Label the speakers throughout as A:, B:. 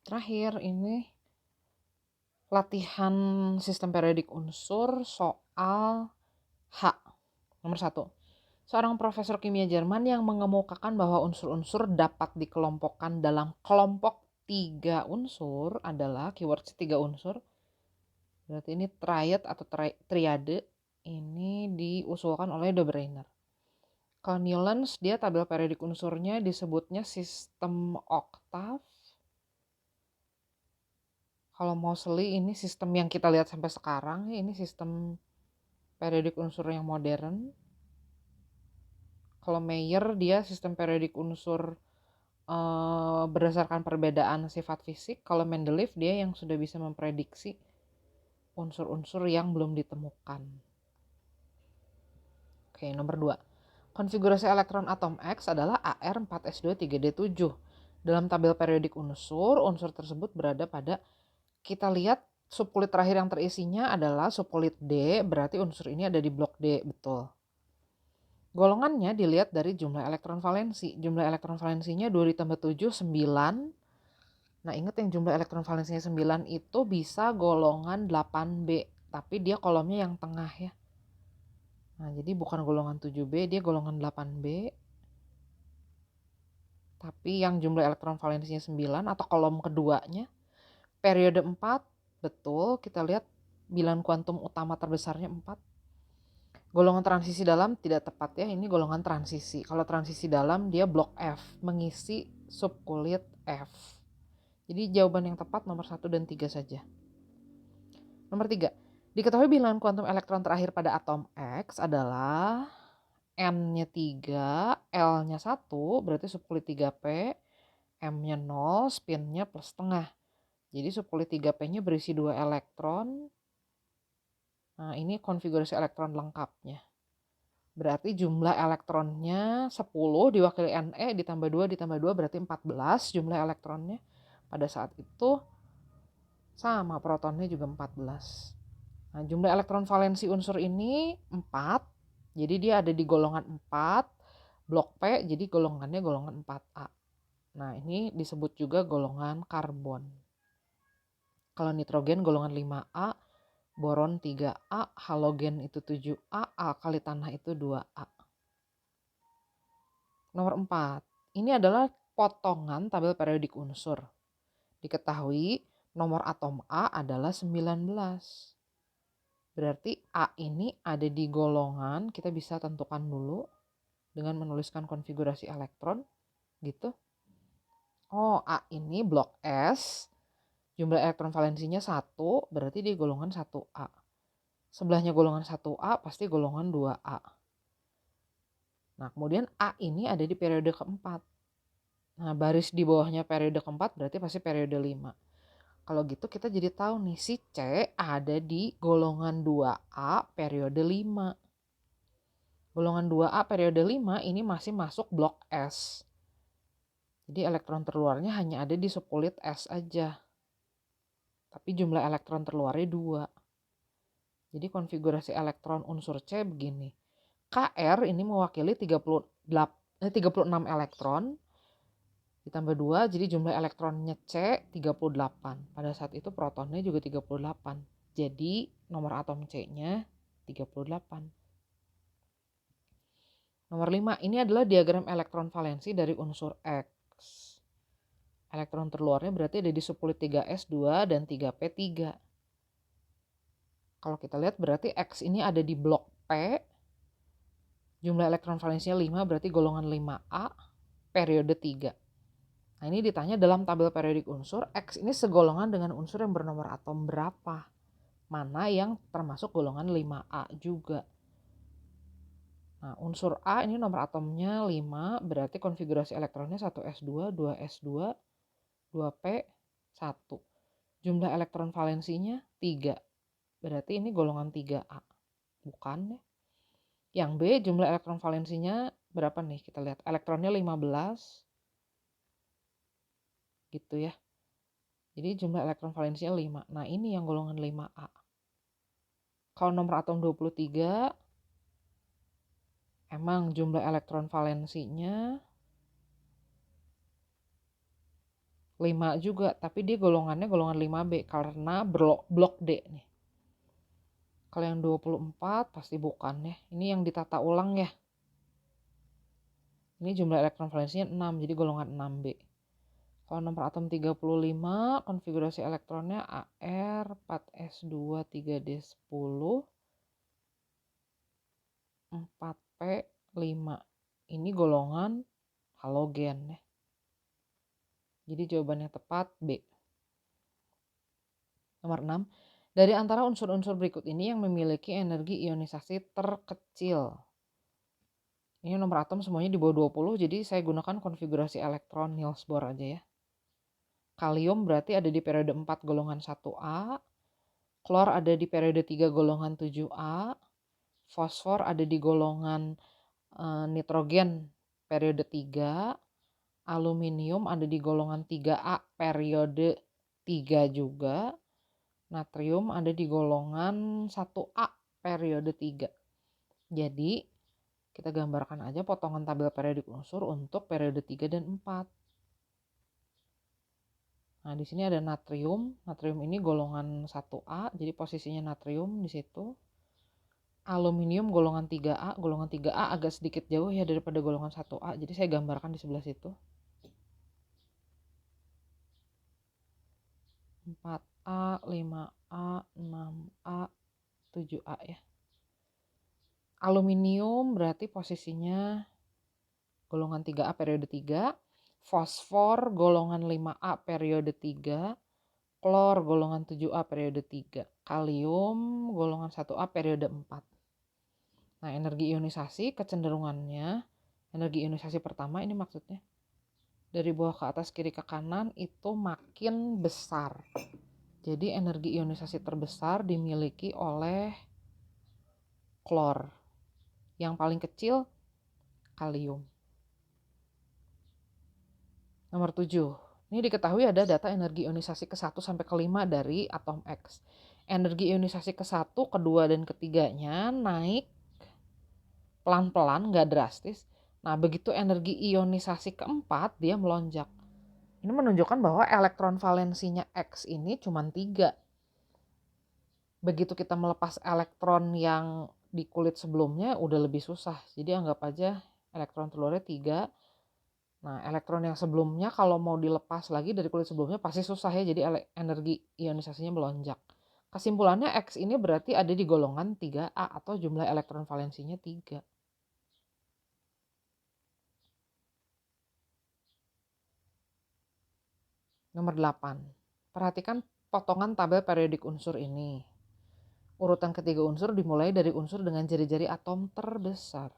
A: Terakhir ini latihan sistem periodik unsur soal H. Nomor 1. Seorang profesor kimia Jerman yang mengemukakan bahwa unsur-unsur dapat dikelompokkan dalam kelompok 3 unsur adalah keyword 3 unsur. Berarti ini triad atau triade. Ini diusulkan oleh De Bruiner. Kalau Newlands, dia tabel periodik unsurnya disebutnya sistem oktav. Kalau Moseley ini sistem yang kita lihat sampai sekarang, ini sistem periodik unsur yang modern. Kalau Mayer, dia sistem periodik unsur berdasarkan perbedaan sifat fisik. Kalau Mendeleev, dia yang sudah bisa memprediksi unsur-unsur yang belum ditemukan. Oke, nomor 2. Konfigurasi elektron atom X adalah Ar4s2 3d7. Dalam tabel periodik unsur tersebut berada pada, kita lihat subkulit terakhir yang terisinya adalah subkulit D, berarti unsur ini ada di blok D, betul. Golongannya dilihat dari jumlah elektron valensi. Jumlah elektron valensinya 2 ditambah 7, 9. Nah, ingat yang jumlah elektron valensinya 9 itu bisa golongan 8B, tapi dia kolomnya yang tengah ya. Nah, jadi bukan golongan 7B, dia golongan 8B. Tapi yang jumlah elektron valensinya 9 atau kolom keduanya. Periode 4, betul, kita lihat bilangan kuantum utama terbesarnya 4. Golongan transisi dalam tidak tepat ya, ini golongan transisi. Kalau transisi dalam dia blok F, mengisi subkulit F. Jadi jawaban yang tepat nomor 1 dan 3 saja. Nomor 3, diketahui bilangan kuantum elektron terakhir pada atom X adalah N-nya 3, L-nya 1, berarti subkulit 3P, M-nya 0, spin-nya plus setengah. Jadi subkulit 3P-nya berisi 2 elektron. Nah, ini konfigurasi elektron lengkapnya. Berarti jumlah elektronnya 10 diwakili Ne ditambah 2 ditambah 2 berarti 14 jumlah elektronnya. Pada saat itu sama protonnya juga 14. Nah, jumlah elektron valensi unsur ini 4. Jadi dia ada di golongan 4. Blok P jadi golongannya golongan 4A. Nah, ini disebut juga golongan karbon. Kalau nitrogen golongan 5A, boron 3A, halogen itu 7A, alkali tanah itu 2A. Nomor 4. Ini adalah potongan tabel periodik unsur. Diketahui nomor atom A adalah 19. Berarti A ini ada di golongan, kita bisa tentukan dulu dengan menuliskan konfigurasi elektron gitu. Oh, A ini blok S, jumlah elektron valensinya 1, berarti di golongan 1A. Sebelahnya golongan 1A pasti golongan 2A. Nah, kemudian A ini ada di periode keempat. Nah, baris di bawahnya periode keempat berarti pasti periode 5. Kalau gitu kita jadi tahu nih si C ada di golongan 2A periode 5. Golongan 2A periode 5 ini masih masuk blok S. Jadi elektron terluarnya hanya ada di subkulit S aja. Tapi jumlah elektron terluarnya 2. Jadi konfigurasi elektron unsur C begini. Kr ini mewakili 36 elektron. Ditambah 2, jadi jumlah elektronnya C 38. Pada saat itu protonnya juga 38. Jadi nomor atom C-nya 38. Nomor 5, ini adalah diagram elektron valensi dari unsur X. Elektron terluarnya berarti ada di subkulit 3s2 dan 3p3. Kalau kita lihat berarti X ini ada di blok P. Jumlah elektron valensinya 5 berarti golongan 5A, periode 3. Nah, ini ditanya dalam tabel periodik unsur, X ini segolongan dengan unsur yang bernomor atom berapa? Mana yang termasuk golongan 5A juga. Nah, unsur A ini nomor atomnya 5, berarti konfigurasi elektronnya 1s2, 2s2, 2p, 1. Jumlah elektron valensinya 3, berarti ini golongan 3A. Bukan ya? Yang B jumlah elektron valensinya berapa nih? Kita lihat elektronnya 15. Gitu ya. Jadi jumlah elektron valensinya 5. Nah, ini yang golongan 5A. Kalau nomor atom 23, emang jumlah elektron valensinya 5 juga, tapi dia golongannya golongan 5B karena blok D nih. Kalau yang 24 pasti bukan ya. Ini yang ditata ulang ya. Ini jumlah elektron valensinya 6, jadi golongan 6B. Kalau nomor atom 35, konfigurasi elektronnya AR, 4S2, 3D10, 4P5. Ini golongan halogen ya. Jadi jawabannya tepat B. Nomor 6. Dari antara unsur-unsur berikut ini yang memiliki energi ionisasi terkecil. Ini nomor atom semuanya di bawah 20, jadi saya gunakan konfigurasi elektron Niels Bohr aja ya. Kalium berarti ada di periode 4 golongan 1A. Klor ada di periode 3 golongan 7A. Fosfor ada di golongan nitrogen periode 3. Aluminium ada di golongan 3A periode 3 juga. Natrium ada di golongan 1A periode 3. Jadi kita gambarkan aja potongan tabel periodik unsur untuk periode 3 dan 4. Nah, di sini ada natrium. Natrium ini golongan 1A, jadi posisinya natrium di situ. Aluminium golongan 3A. Golongan 3A agak sedikit jauh ya daripada golongan 1A, jadi saya gambarkan di sebelah situ. 4A, 5A, 6A, 7A ya. Aluminium berarti posisinya golongan 3A periode 3. Fosfor golongan 5A periode 3. Klor golongan 7A periode 3. Kalium golongan 1A periode 4. Nah, energi ionisasi kecenderungannya, energi ionisasi pertama ini maksudnya, dari bawah ke atas kiri ke kanan itu makin besar. Jadi energi ionisasi terbesar dimiliki oleh klor. Yang paling kecil kalium. Nomor 7. Ini diketahui ada data energi ionisasi ke-1 sampai ke-5 dari atom X. Energi ionisasi ke-1, ke-2, dan ke-3-nya naik pelan-pelan, nggak drastis. Nah, begitu energi ionisasi ke-4, dia melonjak. Ini menunjukkan bahwa elektron valensinya X ini cuma 3. Begitu kita melepas elektron yang di kulit sebelumnya, udah lebih susah. Jadi anggap aja elektron telurnya 3. Nah, elektron yang sebelumnya kalau mau dilepas lagi dari kulit sebelumnya pasti susah ya, jadi energi ionisasinya melonjak. Kesimpulannya X ini berarti ada di golongan 3A atau jumlah elektron valensinya 3. Nomor 8. Perhatikan potongan tabel periodik unsur ini. Urutan ketiga unsur dimulai dari unsur dengan jari-jari atom terbesar.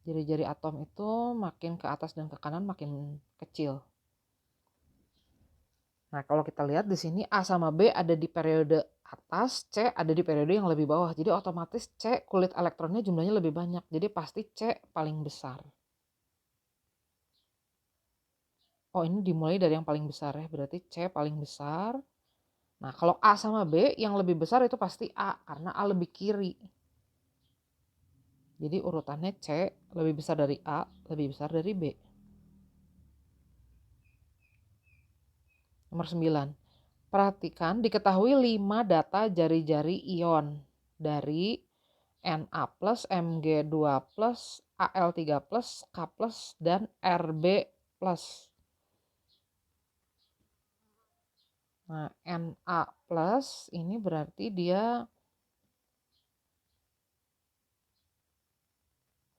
A: Jari-jari atom itu makin ke atas dan ke kanan makin kecil. Nah, kalau kita lihat di sini A sama B ada di periode atas, C ada di periode yang lebih bawah. Jadi otomatis C kulit elektronnya jumlahnya lebih banyak. Jadi pasti C paling besar. Oh, ini dimulai dari yang paling besar ya. Berarti C paling besar. Nah, kalau A sama B yang lebih besar itu pasti A karena A lebih kiri. Jadi urutannya C lebih besar dari A, lebih besar dari B. Nomor 9. Perhatikan diketahui 5 data jari-jari ion dari Na+, Mg2+, Al3+, K+, dan Rb+. Nah, Na+ ini berarti dia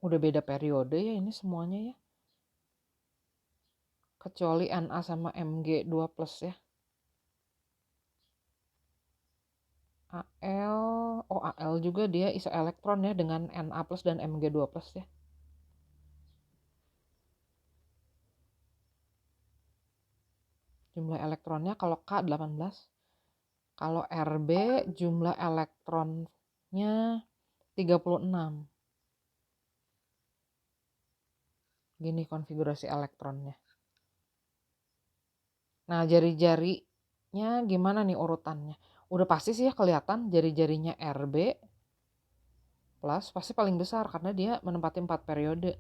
A: udah beda periode ya ini semuanya ya. Kecuali Na sama Mg2+ ya. Al juga dia isoelektron ya dengan Na+ dan Mg2+ ya. Jumlah elektronnya kalau K 18. Kalau Rb jumlah elektronnya 36. Gini konfigurasi elektronnya. Nah, jari-jarinya gimana nih urutannya? Udah pasti sih ya kelihatan jari-jarinya Rb plus pasti paling besar karena dia menempati 4 periode.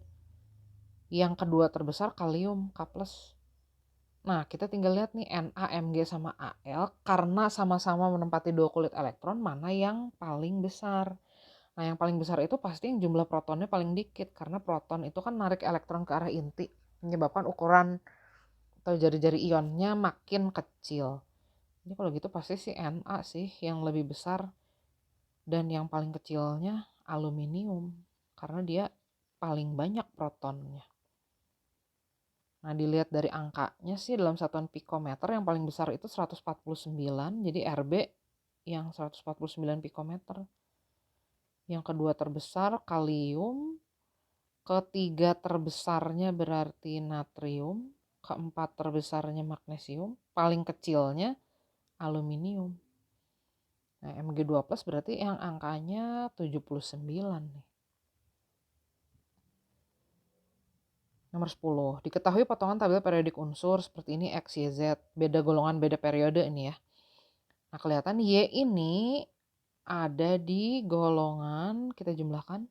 A: Yang kedua terbesar kalium K+. Nah, kita tinggal lihat nih Na, Mg, sama Al, karena sama-sama menempati 2 kulit elektron, mana yang paling besar. Nah, yang paling besar itu pasti yang jumlah protonnya paling dikit, karena proton itu kan narik elektron ke arah inti, menyebabkan ukuran atau jari-jari ionnya makin kecil. Jadi kalau gitu pasti sih Na sih yang lebih besar, dan yang paling kecilnya aluminium, karena dia paling banyak protonnya. Nah, dilihat dari angkanya sih dalam satuan pikometer yang paling besar itu 149, jadi Rb yang 149 pikometer. Yang kedua terbesar kalium, ketiga terbesarnya berarti natrium, keempat terbesarnya magnesium, paling kecilnya aluminium. Nah, Mg2+ berarti yang angkanya 79 nih. Nomor 10. Diketahui potongan tabel periodik unsur seperti ini X, Y, Z. Beda golongan, beda periode ini ya. Nah, kelihatan Y ini ada di golongan, kita jumlahkan.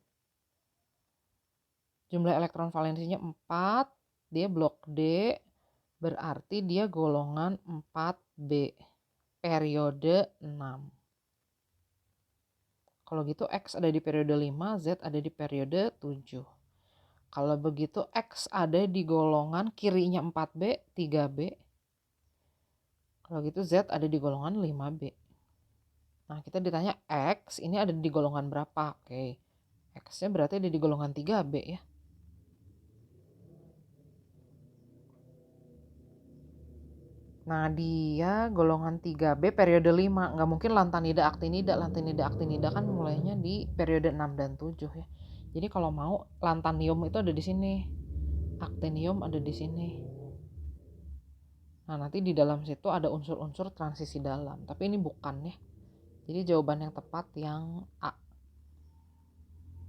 A: Jumlah elektron valensinya 4, dia blok D, berarti dia golongan 4B, periode 6. Kalau gitu X ada di periode 5, Z ada di periode 7. Kalau begitu X ada di golongan kirinya 4B, 3B. Kalau gitu Z ada di golongan 5B. Nah, kita ditanya X ini ada di golongan berapa? Oke, X-nya berarti ada di golongan 3B ya. Nah, dia golongan 3B periode 5. Nggak mungkin lantanida aktinida. Lantanida aktinida kan mulainya di periode 6 dan 7 ya. Jadi kalau mau lantanium itu ada di sini. Aktinium ada di sini. Nah, nanti di dalam situ ada unsur-unsur transisi dalam. Tapi ini bukan ya. Jadi jawaban yang tepat yang A.